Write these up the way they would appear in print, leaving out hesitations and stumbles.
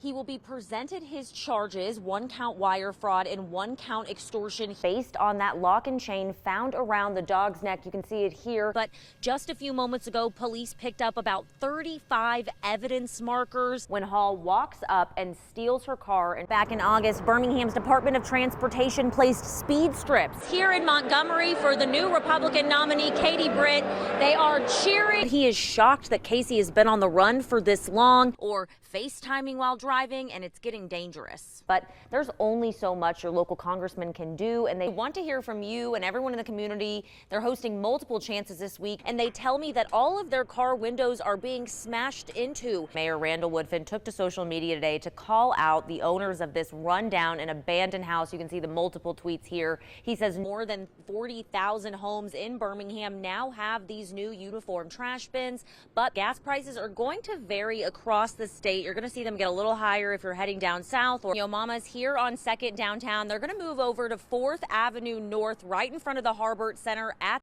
He will be presented his charges, 1-count wire fraud and 1-count extortion, based on that lock and chain found around the dog's neck. You can see it here. But just a few moments ago, police picked up about 35 evidence markers when Hall walks up and steals her car. And back in August, Birmingham's Department of Transportation placed speed strips here in Montgomery for the new Republican nominee, Katie Britt. They are cheering. He is shocked that Casey has been on the run for this long, or FaceTiming while driving, and it's getting dangerous. But there's only so much your local congressman can do, and they want to hear from you and everyone in the community. They're hosting multiple chances this week, and they tell me that all of their car windows are being smashed into. Mayor Randall Woodfin took to social media today to call out the owners of this rundown and abandoned house. You can see the multiple tweets here. He says more than 40,000 homes in Birmingham now have these new uniform trash bins, but gas prices are going to vary across the state. You're going to see them get a little higher if you're heading down south. Or Yo Mama's here on 2nd downtown. They're going to move over to 4th Avenue North, right in front of the Harbert Center at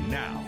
now.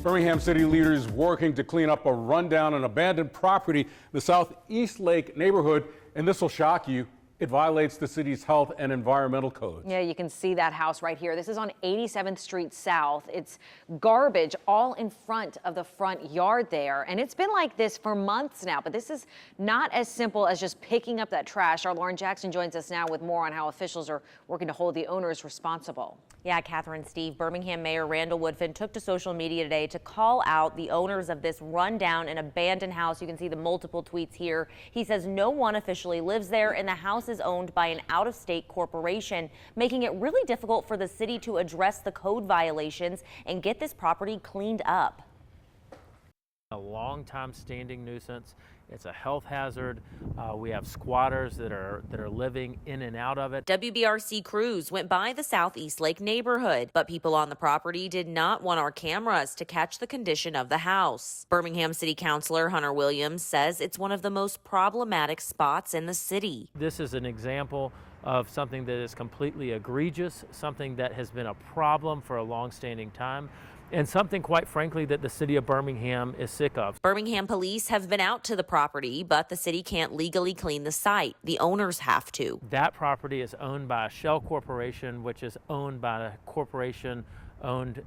Birmingham city leaders working to clean up a rundown and abandoned property in the South East Lake neighborhood, and this will shock you. It violates the city's health and environmental codes. Yeah, you can see that house right here. This is on 87th Street South. It's garbage all in front of the front yard there. And it's been like this for months now, but this is not as simple as just picking up that trash. Our Lauren Jackson joins us now with more on how officials are working to hold the owners responsible. Yeah, Catherine, Steve, Birmingham Mayor Randall Woodfin took to social media today to call out the owners of this rundown and abandoned house. You can see the multiple tweets here. He says no one officially lives there, and the house is owned by an out-of-state corporation, making it really difficult for the city to address the code violations and get this property cleaned up. A long-time standing nuisance. It's a health hazard. We have squatters that are living in and out of it. WBRC crews went by the Southeast Lake neighborhood, but people on the property did not want our cameras to catch the condition of the house. Birmingham City Councilor Hunter Williams says it's one of the most problematic spots in the city. This is an example of something that is completely egregious, something that has been a problem for a long-standing time, and something, quite frankly, that the city of Birmingham is sick of. Birmingham police have been out to the property, but the city can't legally clean the site. The owners have to. That property is owned by a shell corporation, which is owned by a corporation owned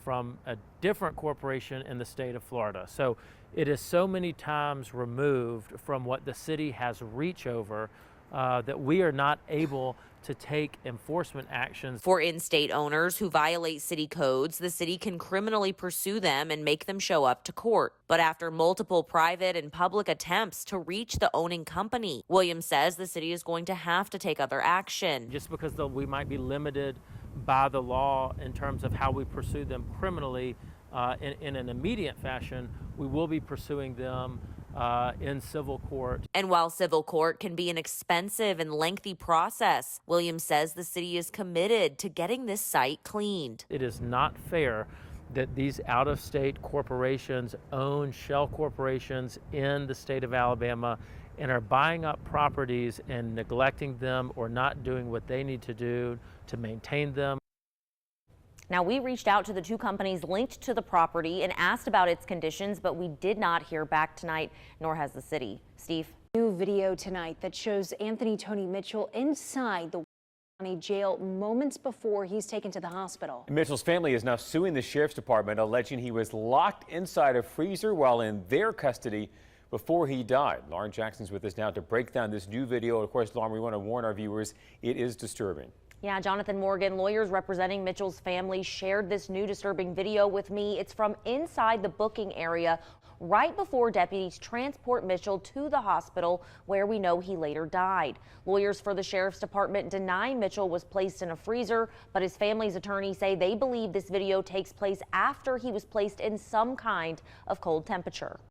from a different corporation in the state of Florida. So it is so many times removed from what the city has reach over that we are not able to take enforcement actions. For in-state owners who violate city codes, the city can criminally pursue them and make them show up to court. But after multiple private and public attempts to reach the owning company, Williams says the city is going to have to take other action. Just because we might be limited by the law in terms of how we pursue them criminally in an immediate fashion, we will be pursuing them in civil court. And while civil court can be an expensive and lengthy process, Williams says the city is committed to getting this site cleaned. It is not fair that these out-of-state corporations own shell corporations in the state of Alabama and are buying up properties and neglecting them or not doing what they need to do to maintain them. Now, we reached out to the two companies linked to the property and asked about its conditions, but we did not hear back tonight, nor has the city. Steve? New video tonight that shows Anthony Tony Mitchell inside the County Jail moments before he's taken to the hospital. Mitchell's family is now suing the sheriff's department, alleging he was locked inside a freezer while in their custody before he died. Lauren Jackson's with us now to break down this new video. Of course, Lauren, we want to warn our viewers, it is disturbing. Yeah, Jonathan Morgan, lawyers representing Mitchell's family, shared this new disturbing video with me. It's from inside the booking area right before deputies transport Mitchell to the hospital, where we know he later died. Lawyers for the sheriff's department deny Mitchell was placed in a freezer, but his family's attorneys say they believe this video takes place after he was placed in some kind of cold temperature.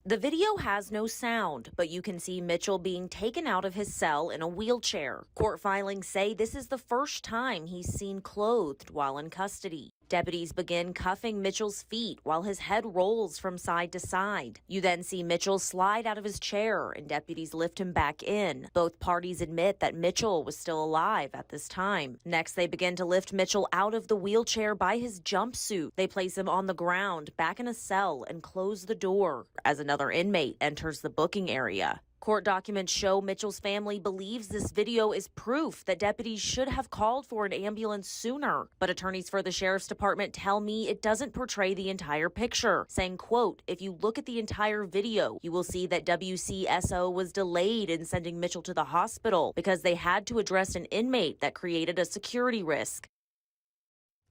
The video has no sound, but you can see Mitchell being taken out of his cell in a wheelchair. Court filings say this is the first time he's seen clothed while in custody. Deputies begin cuffing Mitchell's feet while his head rolls from side to side. You then see Mitchell slide out of his chair and deputies lift him back in. Both parties admit that Mitchell was still alive at this time. Next, they begin to lift Mitchell out of the wheelchair by his jumpsuit. They place him on the ground, back in a cell, and close the door as another inmate enters the booking area. Court documents show Mitchell's family believes this video is proof that deputies should have called for an ambulance sooner. But attorneys for the sheriff's department tell me it doesn't portray the entire picture, saying, quote, if you look at the entire video, you will see that WCSO was delayed in sending Mitchell to the hospital because they had to address an inmate that created a security risk.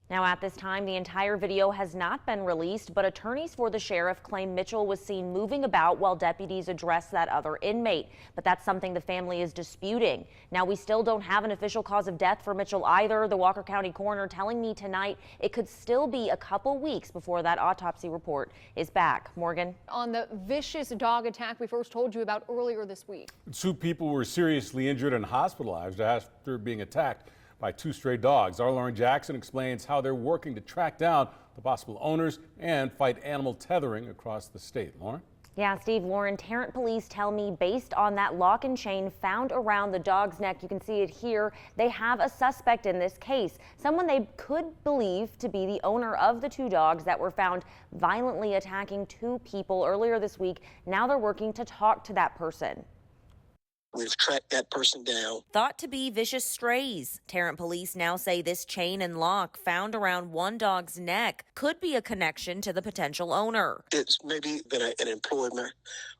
Now, at this time, the entire video has not been released, but attorneys for the sheriff claim Mitchell was seen moving about while deputies addressed that other inmate. But that's something the family is disputing. Now, we still don't have an official cause of death for Mitchell either. The Walker County coroner telling me tonight it could still be a couple weeks before that autopsy report is back. Morgan? On the vicious dog attack we first told you about earlier this week. 2 people were seriously injured and hospitalized after being attacked by 2 stray dogs. Our Lauren Jackson explains how they're working to track down the possible owners and fight animal tethering across the state. Lauren? Yeah, Steve, Lauren, Tarrant police tell me based on that lock and chain found around the dog's neck, you can see it here, they have a suspect in this case, someone they could believe to be the owner of the 2 dogs that were found violently attacking 2 people earlier this week. Now they're working to talk to that person. We've tracked that person down. Thought to be vicious strays. Tarrant police now say this chain and lock found around one dog's neck could be a connection to the potential owner. It's maybe been an employment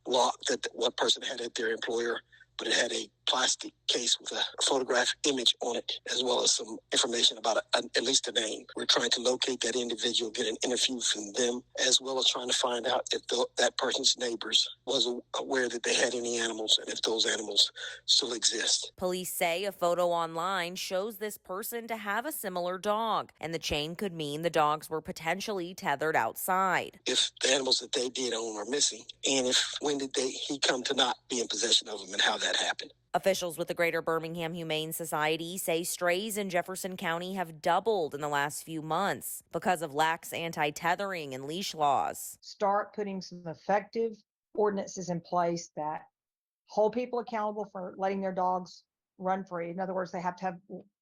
lock that one person had at their employer, but it had a plastic case with a photographic image on it, as well as some information about at least a name. We're trying to locate that individual, get an interview from them, as well as trying to find out if that person's neighbors was aware that they had any animals and if those animals still exist. Police say a photo online shows this person to have a similar dog, and the chain could mean the dogs were potentially tethered outside. If the animals that they did own are missing, and when did he come to not be in possession of them and how that happened. Officials with the Greater Birmingham Humane Society say strays in Jefferson County have doubled in the last few months because of lax anti-tethering and leash laws. Start putting some effective ordinances in place that hold people accountable for letting their dogs run free. In other words, they have to have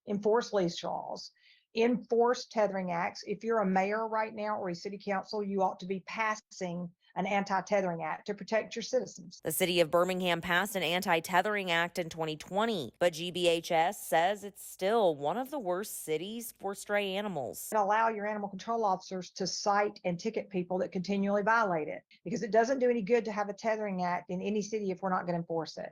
enforced leash laws, enforce tethering acts. If you're a mayor right now or a city council, you ought to be passing an anti-tethering act to protect your citizens. The city of Birmingham passed an anti-tethering act in 2020, but GBHS says it's still one of the worst cities for stray animals. Allow your animal control officers to cite and ticket people that continually violate it, because it doesn't do any good to have a tethering act in any city if we're not going to enforce it.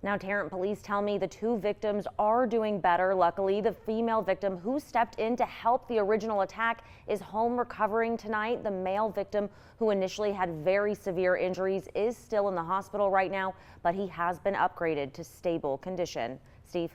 Now, Tarrant police tell me the 2 victims are doing better. Luckily, the female victim who stepped in to help the original attack is home recovering tonight. The male victim, who initially had very severe injuries, is still in the hospital right now, but he has been upgraded to stable condition. Steve?